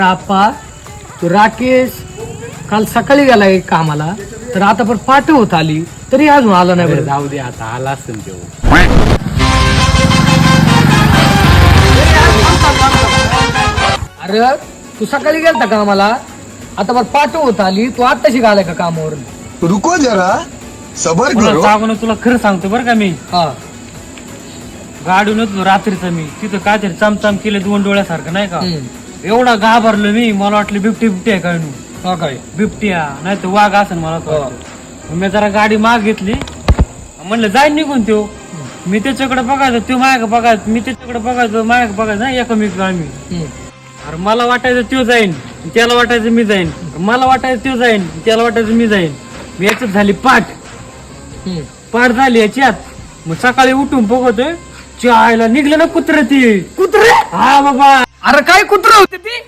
आप्पा तो राकेश काल सकाळी गेलाय कामाला, तर आता पण पाठ होत आली तरी अजून आला नाही. बरं जाऊ दे, आता आला असेल तो. अरे तू सकाळी गेलता कामाला, आता पण पाठ होत आली, तू आत्ताशी घालाय का कामावर? रुको जरा सबर तुला करो. सांगून तुला खरं सांगतो बरं का, मी हा गाडून होतो रात्रीचं, मी तिथं काहीतरी चमचम केलं 2 डोळ्यासारखं नाही का, हम्म. एवढा घाबरलो मी. मला वाटलं बिबटी आहे काय नू, हा काय बिबट्या नाही तर वाघ असेल मला तर वाटलं. मी जरा गाडी माग घेतली, म्हणलं जाईन निघून त्यो. मी त्याच्याकडे बघायचो, त्यो माझ्याकडे बघायचं, मी त्याच्याकडे बघायचो, माझ्याकडे बघायचं ना, एकमेक आम्ही. हम्म. अरे मला वाटायचं त्यो जाईन, त्याला वाटायचं मी जाईन, मला वाटायचं त्यो जाईन, त्याला वाटायचं मी जाईन. मी याच्यात झाली पाठ हम्म. पाठ झाली याच्यात. मग सकाळी उठून बघतोय, चायला निघलं ना कुत्र, ती कुत्रे? हा बाबा. अरे काय कुत्रे होते ती?